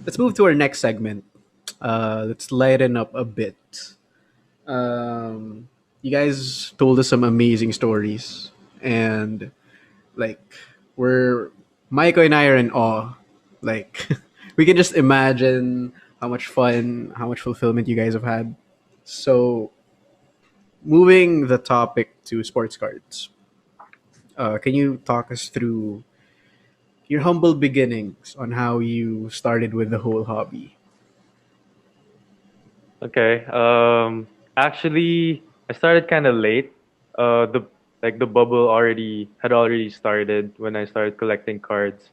let's move to our next segment. Let's lighten up a bit. You guys told us some amazing stories, and like we're Myko and I are in awe. Like we can just imagine how much fun, how much fulfillment you guys have had. So moving the topic to sports cards, can you talk us through your humble beginnings on how you started with the whole hobby? Okay. Actually, I started kind of late. The bubble already started when I started collecting cards,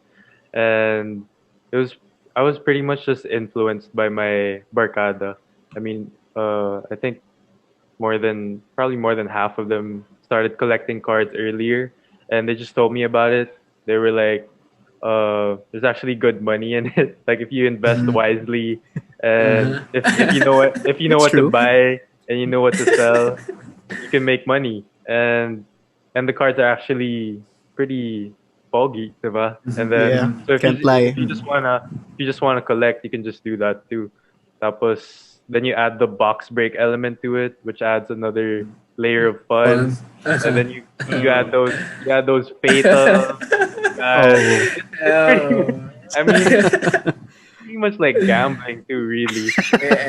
and it was I was pretty much just influenced by my barkada. I mean, I think probably more than half of them started collecting cards earlier, and they just told me about it. They were like, there's actually good money in it. Like if you invest Mhm. wisely, and Uh-huh. if you know It's what to true. buy and you know what to sell, you can make money. And the cards are actually pretty foggy, diba? And Mhm. Yeah, then Mhm. so can't lie. if you just wanna collect, you can just do that too. Tapos then you add the box break element to it, which adds another layer of Fun. fun. And Uh-huh. then you add those fatal. Oh, It's pretty. Oh. I mean, pretty much like gambling too, really.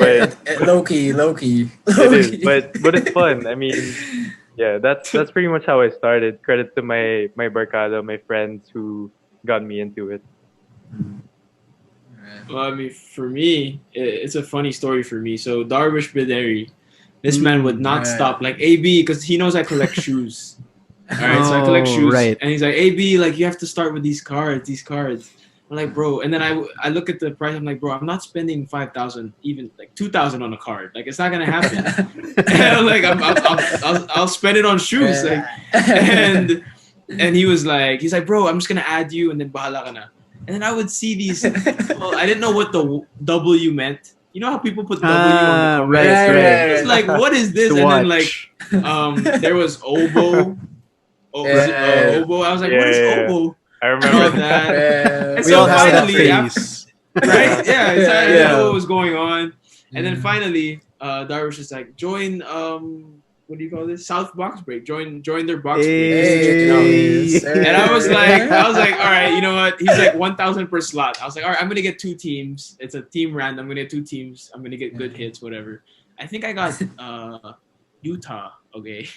But Low key, low key, it low is, key. but it's fun. I mean, yeah, that's pretty much how I started. Credit to my barkada, my friends who got me into it. Well, I mean, for me, it's a funny story for me. So Darvish Bideri, this man would mm. not Right. stop. Like AB, because he knows I collect shoes. All right, so I collect Oh, shoes, right. and he's like, AB, like you have to start with these cards, these cards. I'm like, bro, and then I look at the price. I'm like, bro, I'm not spending 5,000, even like 2,000 on a card. Like it's not gonna happen. And I'm like, I'll spend it on shoes. Like, and he was like, he's like, bro, I'm just gonna add you, and then bahala ka na. And then I would see these. Well, I didn't know what the W meant. You know how people put W on the Ah, right, comments? Right, right. It's right, like, right. what is It's this? the And then like, watch. there was oboe. Yeah. Oboe. I was like, what is Yeah, oboe? I And all remember that. that. Yeah. And We so all have that finally, phase. right? Yeah, it's, I didn't know Yeah. what was going on. And then Yeah. finally, Darvish is like, join what do you call this? South box break. Join their box break. This is chicken out. Hey, Hey. And sir. I was like, all right, you know what? He's like 1,000 per slot. I was like, all right, I'm gonna get two teams. It's a team random. I'm gonna get two teams. I'm gonna get good hits, whatever. I think I got Utah. Okay,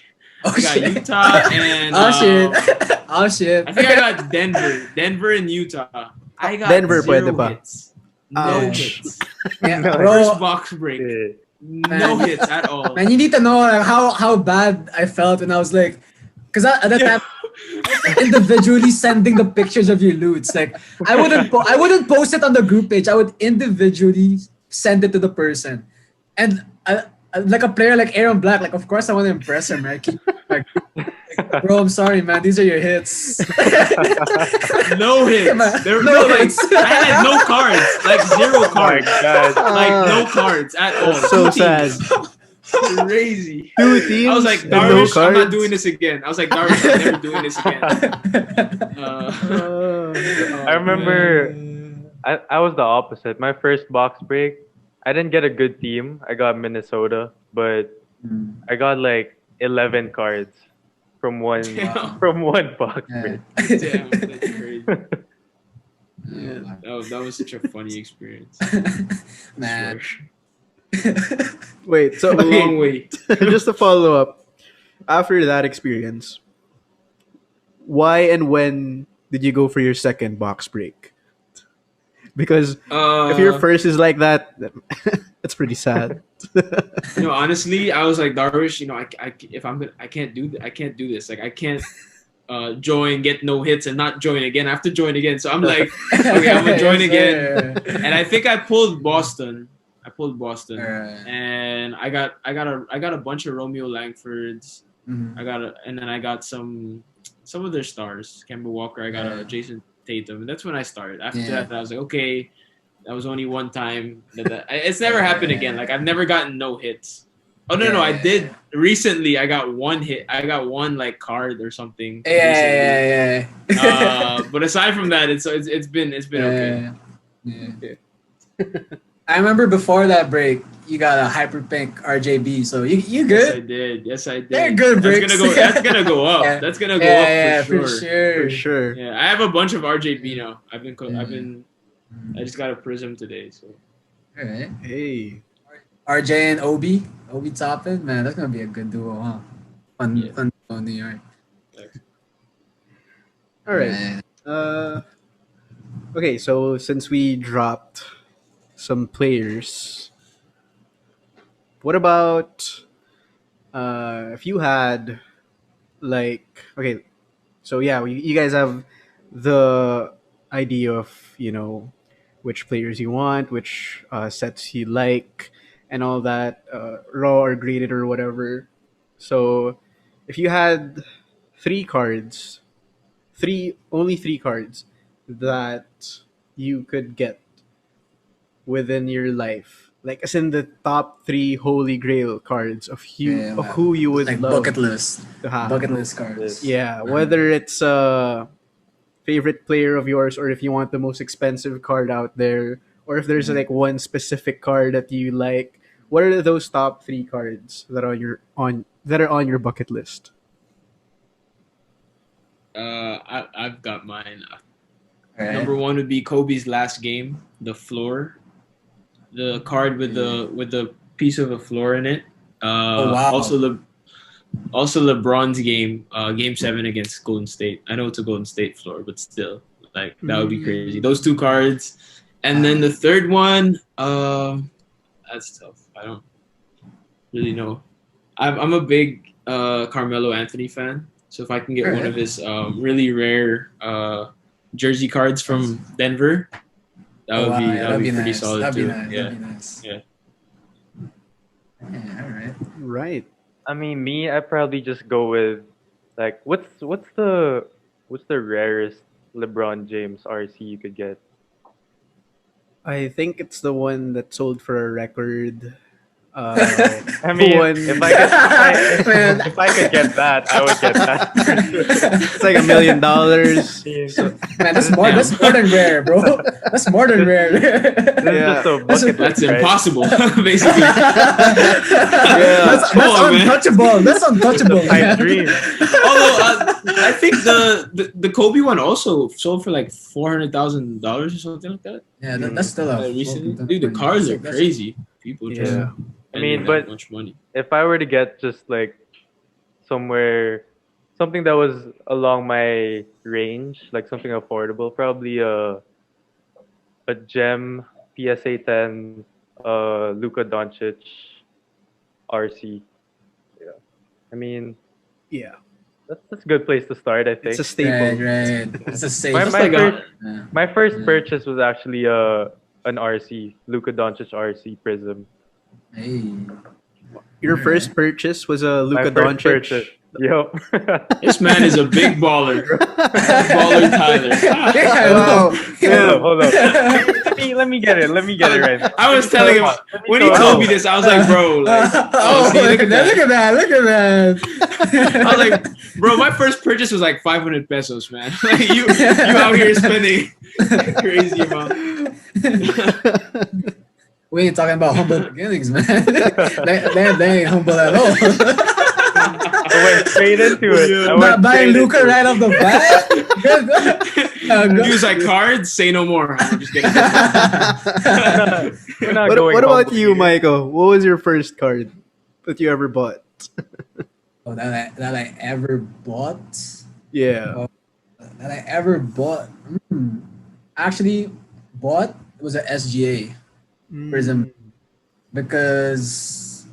Oh I got shit. Utah and Oh shit. Oh shit. I think I got Denver and Utah. I got Denver pwede zero ba? hits. No Ouch. hits. Yeah, No. First bro. box break. Yeah. No Man. hits at all. Man, you need to know like, how bad I felt when I was like, because at that time individually sending the pictures of your loots. Like I wouldn't post it on the group page. I would individually send it to the person, and like a player like Aaron Black, like of course I want to impress him, right? Keep, like, bro, I'm sorry, man. These are your hits. No hits. Man, There, no no, like hits. I had no cards. Like zero Oh my cards. god. Like no cards at all. That's so Two sad. teams. Crazy. Two teams I was like, and no Darvish, I'm not cards? doing this again. I was like, Darvish, I'm never doing this again. I remember I was the opposite. My first box break, I didn't get a good team. I got Minnesota, but I got like 11 cards from one Damn. from one box Yeah. break. Damn, that's crazy. Yeah. That was such a funny experience. Man. Wait, so A long okay, way. just to follow up, after that experience, why and when did you go for your second box break? Because if your first is like that, that's pretty sad. Honestly, I was like, Darvish, if I'm gonna, I can't do this. Like, I can't join, get no hits, and not join again. I have to join again. So I'm like, okay, I'm gonna join again. And I think I pulled Boston. And I got a bunch of Romeo Langfords. And then I got some of their stars. Kemba Walker. I got a Jason Tatum. And that's when I started. After that, I was like, okay, that was only one time. It's never happened again. Like I've never gotten no hits. Oh no, I did recently. I got one hit. I got one like card or something. Yeah. But aside from that, it's been okay. Yeah. I remember before that break, you got a hyper pink RJB, so you Yes, I good. did. Yes, I did. They're good That's breaks. gonna go. That's gonna go up. Yeah. That's gonna go Yeah, up for for sure. sure. For sure. Yeah, I have a bunch of RJB now. Yeah. I just got a Prism today, so All right. Hey. RJ and Obi Toppin, man, that's gonna be a good duo, huh? Fun, Yeah. fun duo in New York. All right. Man. Okay, so since we dropped some players, what about if you had like okay, so yeah, you guys have the idea of which players you want, which sets you like, and all that, raw or graded or whatever. So if you had three cards, only three cards that you could get within your life, like as in the top three holy grail cards Yeah, of who you would like love bucket list, to have. bucket list cards. Yeah, whether it's a favorite player of yours, or if you want the most expensive card out there, or if there's like one specific card that you like. What are those top three cards that are on your bucket list? I've got mine. All right. Number one would be Kobe's last game, the floor, the card with the piece of a floor in it. Oh, wow. Also LeBron's game, game 7 against Golden State. I know it's a Golden State floor, but still, like that would be crazy. Those two cards, and then the third one, that's tough. I don't really know. I'm a big Carmelo Anthony fan, so if I can get one of his really rare jersey cards from Denver, that would be pretty nice. solid That'd too. be nice. Yeah. That'd be nice. Yeah. Yeah, all right. Right. I mean, me, I probably just go with like what's the rarest LeBron James RC you could get? I think it's the one that sold for a record. I mean, One- Man. if I could get that, I would get that. It's like $1 million. Man, that's more than rare, bro. That's more than rare. This is just a bucket That's list, right? impossible, basically. That's Come on, man. untouchable. That's untouchable. Pipe man. dream. Although I think the Kobe one also sold for like $400,000 or something like that. Yeah, that's still a Recently, dude, the cars are crazy. People just Yeah. I mean, spending but- that much money. If I were to get just like something that was along my range, like something affordable, probably a gem PSA 10 Luka Doncic RC. Yeah. I mean, Yeah, that's a good place to start, I think. it's a staple. Right. It's a safe. My, Just my, like first, Yeah. my first purchase was actually an RC, Luka Doncic RC Prism. Hey. Your first purchase was a Luka My first Doncic. purchase. Yup. This man is a big baller. Baller Tyler. Yeah, Wow. Hold up. Let me get it. Let me get it right. I was telling him when he told me this, I was like, bro, like, Oh, see, look at that! Look at that! Look at that! I was like, bro, my first purchase was like 500 pesos, man. Like, you out here spending crazy amount. We ain't talking about humble beginnings, man. they ain't humble at all. I went straight into it. I went Not buying straight Luca into it. right off the bat. Good. He was like, cards, say no more. I'm just kidding. We're not What going about humble you, here. Myko? What was your first card that you ever bought? Oh, that I ever bought. Yeah. That I ever bought. Actually, bought was a SGA Prism because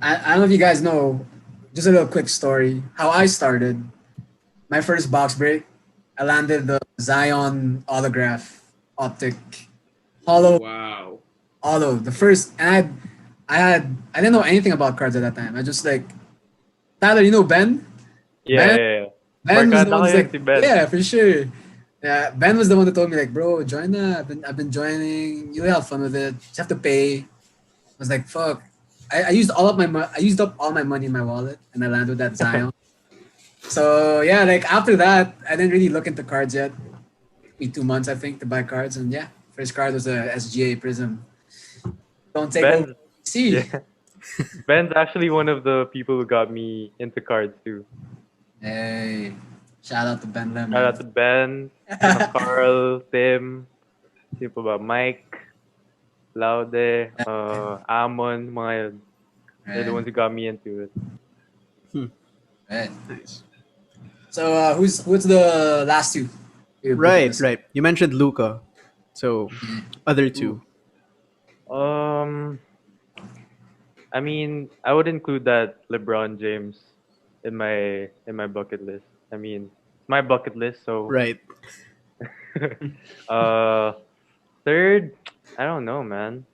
I don't know if you guys know. Just a little quick story. How I started. My first box break, I landed the Zion autograph optic hollow. Wow. Although the first, and I didn't know anything about cards at that time. I just like Tyler, you know Ben? Yeah, Ben? yeah, yeah. Ben was the Barkada one who's kayo like, si Ben. yeah, for sure. Yeah, Ben was the one that told me like, bro, join that. I've been joining. You'll have fun with it. Just have to pay. I was like, fuck. I used all of my I used up all my money in my wallet, and I landed with that Zion. So yeah, like after that, I didn't really look into cards yet. Took me 2 months, I think, to buy cards, and yeah, First card was a SGA Prism. Don't take Ben's, over. See. yeah. Ben's actually one of the people who got me into cards too. Hey, shout out to Ben Lemon. Shout out to Ben, Karl, Tim, people about Mike, Laude, Amon, mga yun. They're the ones who got me into it. Right. Nice. So what's the last two? Right. You mentioned Luca. So, other two. I mean, I would include that LeBron James in my bucket list. I mean, it's my bucket list, so Right. third, I don't know, man.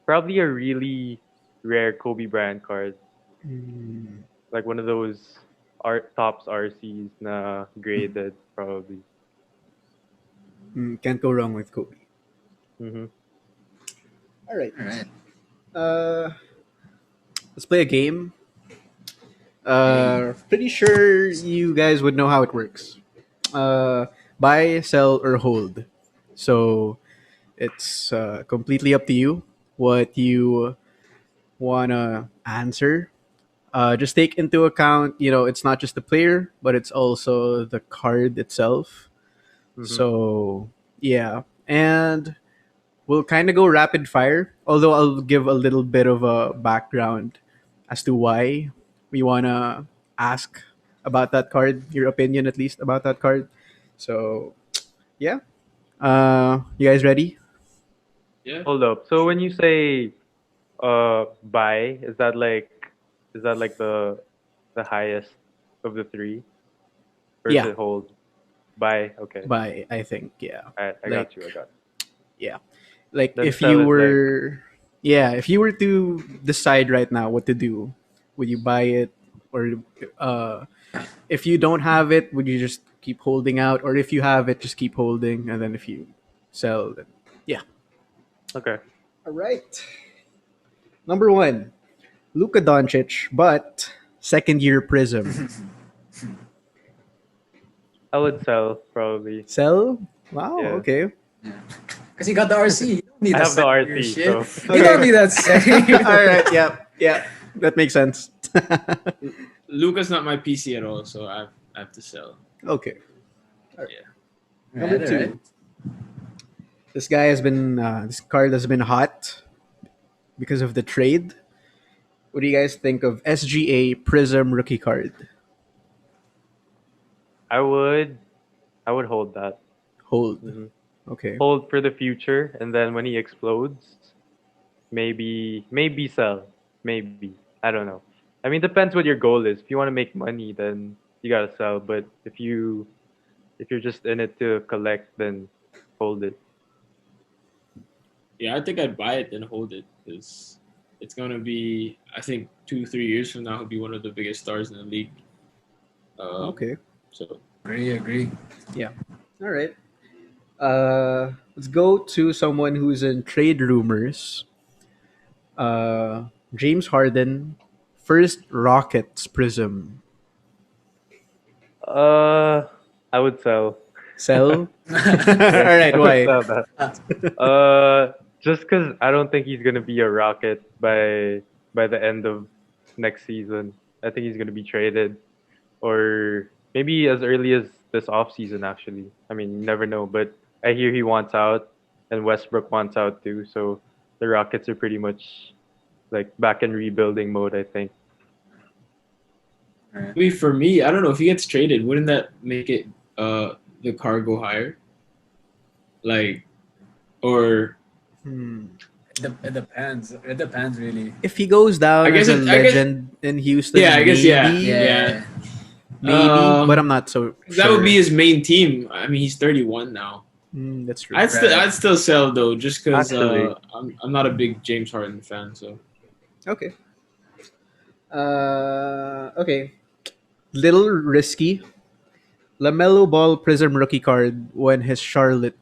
Probably a really rare Kobe Bryant card, like one of those art tops RCs na graded, probably. Can't go wrong with Kobe. Mm-hmm. All right. All right. Let's play a game. Pretty sure you guys would know how it works. Buy, sell, or hold. So it's completely up to you what you wanna answer. Just take into account, it's not just the player, but it's also the card itself. Mm-hmm. So yeah, and we'll kind of go rapid fire. Although I'll give a little bit of a background as to why we wanna ask about that card, your opinion at least about that card. So yeah, you guys ready? Yeah. Hold up. So when you say buy, is that like the highest of the three? Or Yeah. is it hold? Buy, okay. By I think yeah. I got you. Yeah. Like Then if sell you it, were if you were to decide right now what to do, would you buy it or if you don't have it, would you just keep holding out, or if you have it, just keep holding, and then if you sell, then yeah. Okay. All right. Number 1, Luka Doncic, but second year Prism. I would sell probably. Sell? Wow. Yeah. Okay. Because you got the RC. You don't need I that have the second year RC, shit. so You don't need that second year. All right. Yeah. That makes sense. Luca's not my PC at all, so I have to sell. Okay. Yeah. Number Right, 2. right. This guy has been. This card has been hot because of the trade. What do you guys think of SGA Prism rookie card? I would hold that. Hold. Mhm. Okay. Hold for the future, and then when he explodes, maybe sell. Maybe, I don't know. I mean, depends what your goal is. If you want to make money, then you gotta sell. But if you're just in it to collect, then hold it. Yeah, I think I'd buy it and hold it because it's gonna be. I think 2-3 years from now, he'll be one of the biggest stars in the league. Okay. So Agree. All right. Let's go to someone who's in trade rumors. James Harden, first Rockets Prism. I would sell. Sell? All right, I would why? sell that. Just because I don't think he's gonna be a Rocket by the end of next season. I think he's gonna be traded, or maybe as early as this off season. Actually, I mean, you never know. But I hear he wants out, and Westbrook wants out too. So the Rockets are pretty much like back in rebuilding mode, I think. I mean, for me, I don't know if he gets traded. Wouldn't that make it the car go higher? Like, or It depends. It depends, really. If he goes down I guess as a it- I guess- legend in Houston, Yeah, I guess, yeah. Yeah. maybe, but I'm not so sure. that would be his main team. I mean, he's 31 now. That's true. I'd still sell though, just because Actually. I'm not a big James Harden fan. So Okay. Okay. Little risky. LaMelo Ball Prism rookie card when his Charlotte.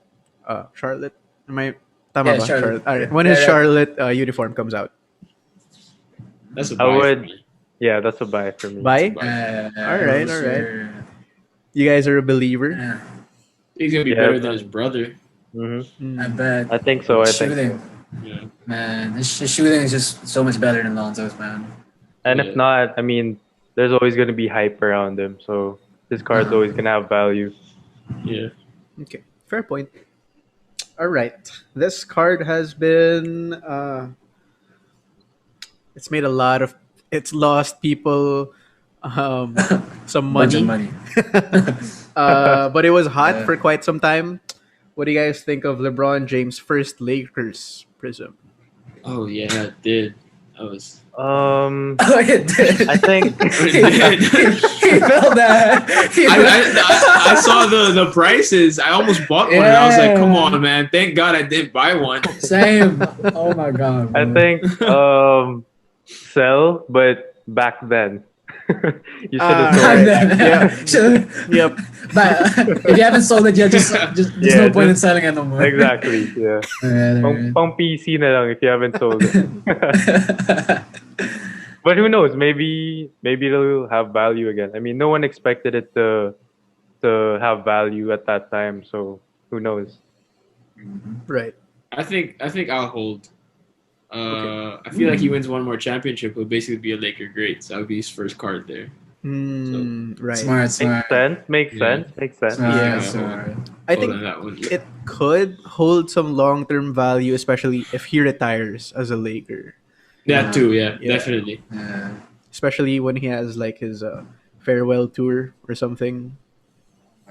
Charlotte? Am I? Tama Yeah, ba? Charlotte. All right. When his Yeah. Charlotte uniform comes out. that's a I buy for would- me. Yeah, that's a buy for me. Buy? All right. You guys are a believer. Yeah. He's gonna be Yeah, better but- than his brother. Mm-hmm. I bet. I think so. I think Shooting, so. Yeah. man. His shooting is just so much better than Lonzo's, man. And if Yeah. not, I mean, there's always gonna be hype around him, so his card's always gonna have value. Yeah. Okay, fair point. All right, this card has been it's made a lot of it's lost people some Bunch of money, money. but it was hot Yeah. for quite some time. What do you guys think of LeBron James' first Lakers prism? Oh yeah, it did. That was. Oh, it did. I think It he, did. he felt that. He I saw the prices. I almost bought one, and I was like, "Come Yeah. on, man! Thank God I didn't buy one." Same. Oh my god. I Bro. think sell, but back then you should have sold. Right. Yeah. Yep. But if you haven't sold it yet, just there's Yeah, no point in just- selling it no more. Exactly. Yeah. Alright, Pang PC na lang if you haven't sold it. alright. But who knows? Maybe it'll have value again. I mean, no one expected it to have value at that time. So who knows? Right. I think I'll hold. I feel like he wins one more championship, he'll basically be a Laker great. So that would be his first card there. Right. Smart. Makes sense. Makes Yeah. sense. Makes sense. Smart, Yeah. smart. I Hold think on that one. it could hold some long-term value, especially if he retires as a Laker. That too, yeah, Yeah. definitely. Yeah. Especially when he has like his farewell tour or something.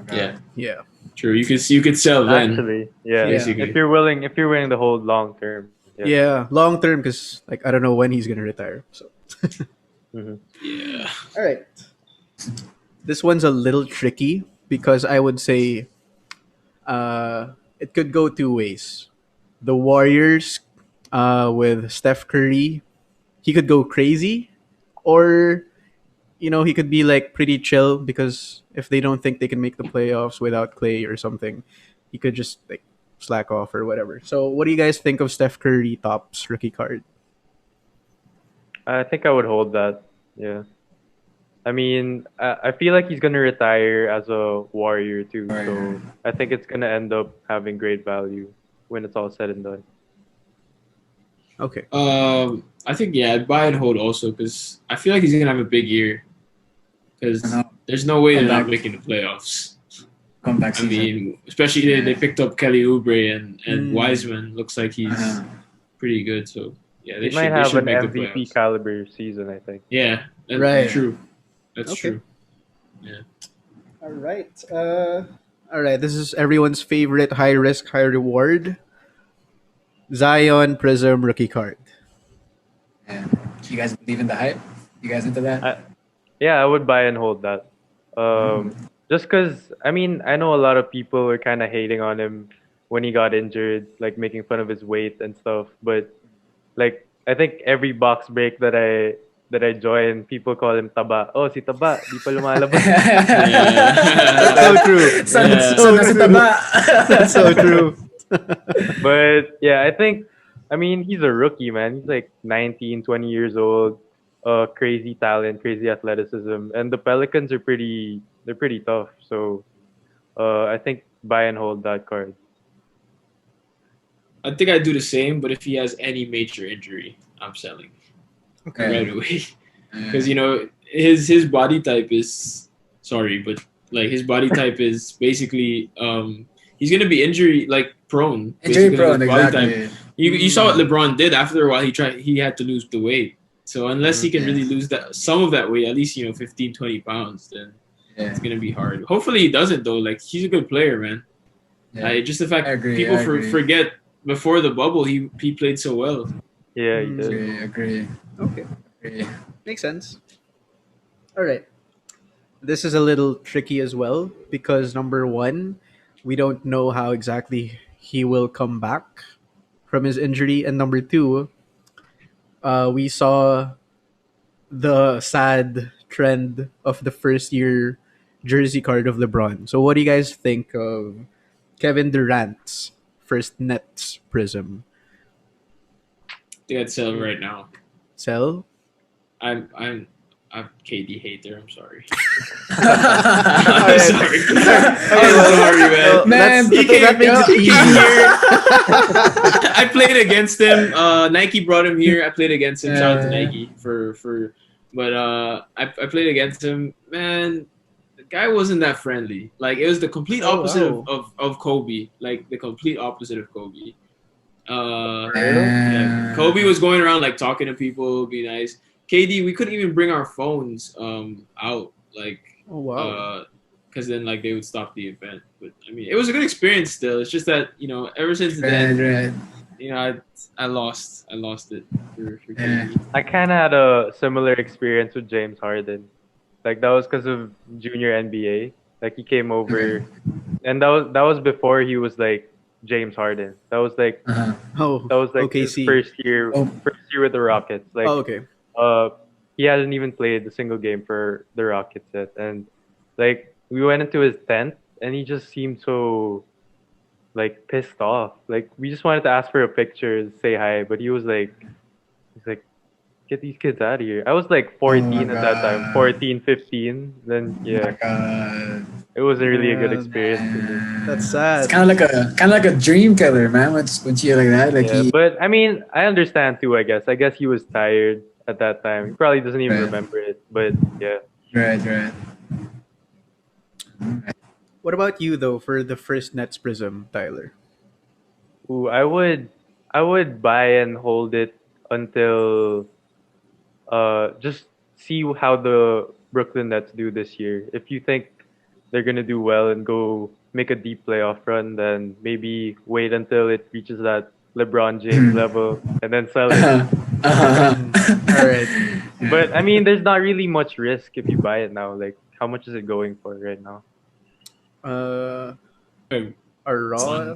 Okay. Yeah, Yeah. true. You could sell then. Actually, yeah. Basically. If you're willing to hold long term. Yeah, long term because like I don't know when he's gonna retire. So Mhm. Yeah. all right, this one's a little tricky because I would say it could go two ways. The Warriors with Steph Curry, he could go crazy, or he could be like pretty chill because if they don't think they can make the playoffs without Clay or something, he could just like slack off or whatever. So, what do you guys think of Steph Curry tops rookie card? I think I would hold that. Yeah. I mean, I feel like he's gonna retire as a Warrior too. Warrior. So I think it's gonna end up having great value when it's all said and done. Okay. I think I'd buy and hold also because I feel like he's gonna have a big year. Because I know. there's no way they're not Comeback. making the playoffs. Comeback I season. mean, especially they picked up Kelly Oubre and Wiseman. Looks like he's Uh-huh. pretty good. So yeah, He might have should an make the MVP playoffs. caliber season, I think. Yeah, that's Right. true. That's Okay. true. All right. All right. This is everyone's favorite high risk, high reward. Zion Prism rookie card. Yeah. You guys believe in the hype? You guys into that? Yeah, I would buy and hold that. Just because, I mean, I know a lot of people were kind of hating on him when he got injured, like making fun of his weight and stuff. But like, I think every box break that I join, people call him Taba. Oh, si Taba, di pa lumalabas. That's so true. San, Yeah. so nasa taba. That's so true. But yeah, I mean, he's a rookie, man. He's like 19, 20 years old. Crazy talent, crazy athleticism, and the Pelicans are they're pretty tough. So, I think buy and hold that card. I think I'd do the same, but if he has any major injury, I'm selling right away. Because his body type is sorry, but like his body type is basically he's gonna be injury like prone. Injury basically, prone, his body type. exactly. You saw what LeBron did after a while. He had to lose the weight. So unless he can really lose some of that weight, at least 15, 20 pounds, then Yeah. it's gonna be hard. Hopefully he doesn't though. Like he's a good player, man. Yeah. Just the fact I agree, people I agree. forget before the bubble he played so well. Yeah, he did. Agree. Okay. Agree. Makes sense. All right. This is a little tricky as well because number one, we don't know how exactly he will come back from his injury, and number two, we saw the sad trend of the first year jersey card of LeBron. So, what do you guys think of Kevin Durant's first Nets prism? I think I'd sell right now. Sell? I'm I'm KD hater. I'm sorry. Alright. I'm sorry. Okay, I'm sorry, well, Man, that makes it He easy. came here. I played against him. Nike brought him here. I played against him. Shout out to Nike but I played against him. Man, the guy wasn't that friendly. Like it was the complete Oh, opposite wow. of Kobe. Like the complete opposite of Kobe. Yeah, Yeah. Kobe was going around like talking to people, be nice. KD, we couldn't even bring our phones out, like Oh, wow. because then like they would stop the event. But I mean, it was a good experience still. It's just that ever since Right, then, right. I lost it for Yeah. KD. I kind of had a similar experience with James Harden. Like that was because of junior NBA. Like he came over, and that was before he was like James Harden. That was like Uh-huh. his OKC. first year Oh. with the Rockets. Like Oh, okay. he hadn't even played a single game for the Rockets yet, and like we went into his tent, and he just seemed so like pissed off. Like we just wanted to ask for a picture, say hi, but he's like, get these kids out of here. I was like 14 Oh my at that time, God. 14, 15. Then yeah, it wasn't really a good Man, experience for me. That's It's sad. kind of like a dream killer, man. Once you like that, like Yeah, he. but I mean, I understand too. I guess he was tired at that time. He probably doesn't even Right. remember it. But yeah, Right, right. What about you though for the first Nets Prism, Tyler? ooh, I would buy and hold it until just see how the Brooklyn Nets do this year. If you think they're gonna do well and go make a deep playoff run, then maybe wait until it reaches that LeBron James level and then sell it. All right. But I mean, there's not really much risk if you buy it now. Like, how much is it going for right now? A raw.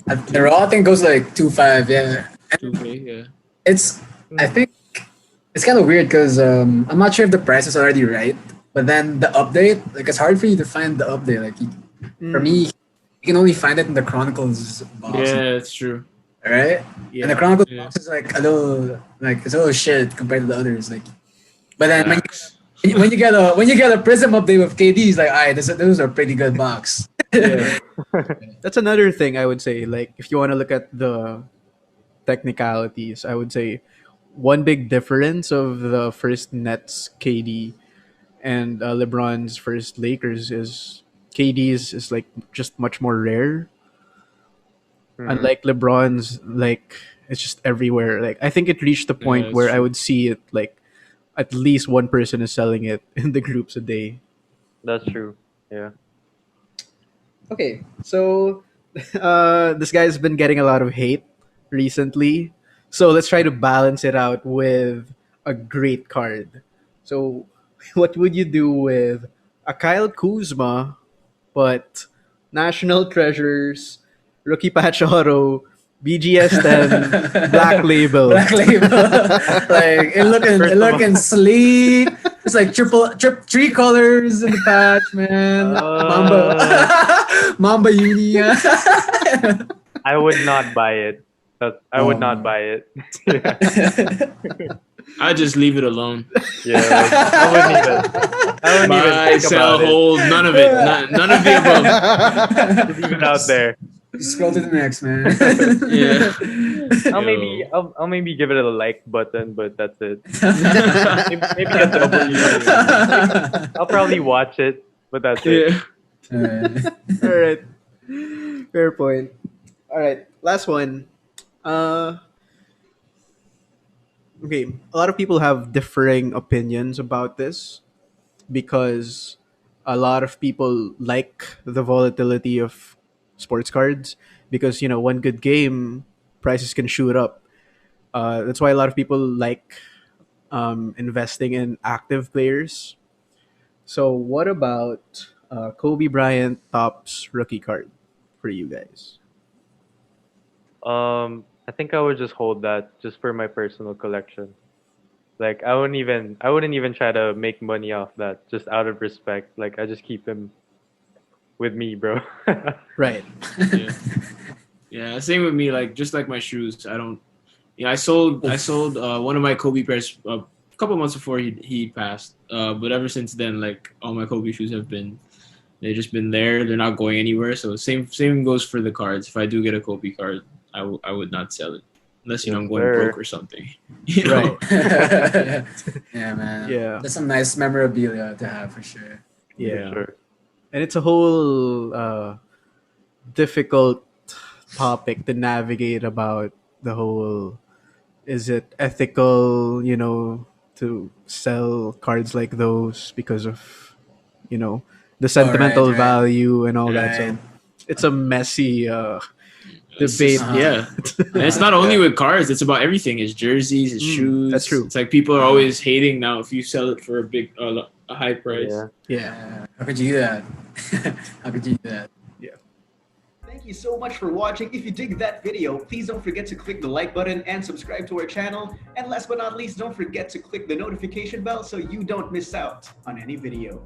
The raw thing goes like 2.5, yeah. 2K, yeah. I think it's kind of weird because I'm not sure if the price is already right, but then the update, like it's hard for you to find the update. Like for me, you can only find it in the Chronicles box, Yeah, it's true. right? Yeah. And the Chronicles Yeah. box is like it's a little shit compared to the others. Like, but then Facts. when you get a Prism update with KD, it's like, alright, those are pretty good box. Yeah. That's another thing I would say. Like, if you want to look at the technicalities, I would say one big difference of the first Nets KD and LeBron's first Lakers is KD's is like just much more rare. Unlike LeBron's, like it's just everywhere. Like I think it reached the point it's where I true. would see it like at least one person is selling it in the groups a day. That's true. Yeah. Okay, so this guy's been getting a lot of hate recently. So let's try to balance it out with a great card. So, what would you do with a Kyle Kuzma, but National Treasures, Rookie Patch Auto, BGS 10, Black Label? Black label, like it looking sleek. It's like three colors in the patch, man. Mamba Uni. I would not buy it. I would not buy it. I just leave it alone. Yeah, like, I wouldn't even Buy, think sell, about hold, none of it. None of the above. it. Leave it out there. Scroll to the next, man. Yeah. I'll maybe give it a like button, but that's it. Maybe a W. I'll probably watch it, but that's it. Yeah. All right. Fair point. All right. Last one. Okay. A lot of people have differing opinions about this because a lot of people like the volatility of sports cards because, one good game, prices can shoot up. That's why a lot of people like investing in active players. So, what about Kobe Bryant Topps rookie card for you guys? I think I would just hold that just for my personal collection. Like I wouldn't even try to make money off that just out of respect. Like I just keep him with me, bro. Right. Yeah. Yeah. Same with me. Like just like my shoes. I don't. Yeah. I sold one of my Kobe pairs a couple months before he passed. But ever since then, like all my Kobe shoes they've just been there. They're not going anywhere. So same goes for the cards. If I do get a Kobe card, I would not sell it unless I'm going Sure. broke or something. You know? Right. Yeah, man. Yeah. That's some nice memorabilia to have for sure. Yeah. Sure. And it's a whole difficult topic to navigate about the whole, is it ethical, to sell cards like those because of, the sentimental right. value and all that. So Right. it's a messy It's debate. just- yeah. And it's not only with cards, it's about everything. It's jerseys, it's shoes. that's true. It's like people are always hating now if you sell it for a high price. Yeah. Yeah. How could you do that? How could you do that? Thank you so much for watching. If you dig that video, please don't forget to click the like button and subscribe to our channel. And last but not least, don't forget to click the notification bell so you don't miss out on any video.